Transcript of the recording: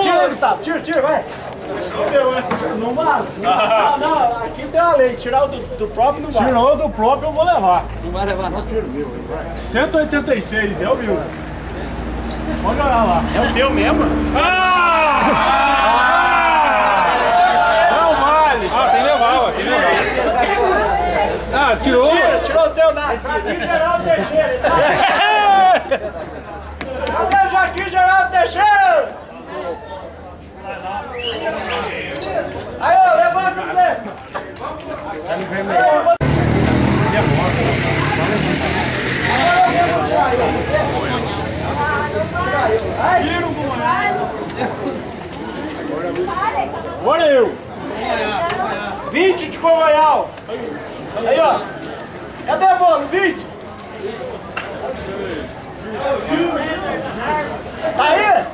Tira, Gustavo, tira, vai. Não vale? Não, aqui tem a lei. Tirar o do próprio não vai. Tirou do próprio eu vou levar. Não vai levar, não. 186, é o meu. Pode olhar lá. É o teu mesmo? Não vale. Tem que levar, tem que levar. Tirou? Tirou o teu nada. Aqui, Geraldo Teixeira. Cadê aqui, Geraldo Teixeira? Aí, ó, levanta você. Olha eu. 20 de Congonhal. Aí, ó. Cadê a bola? 20? Tá aí?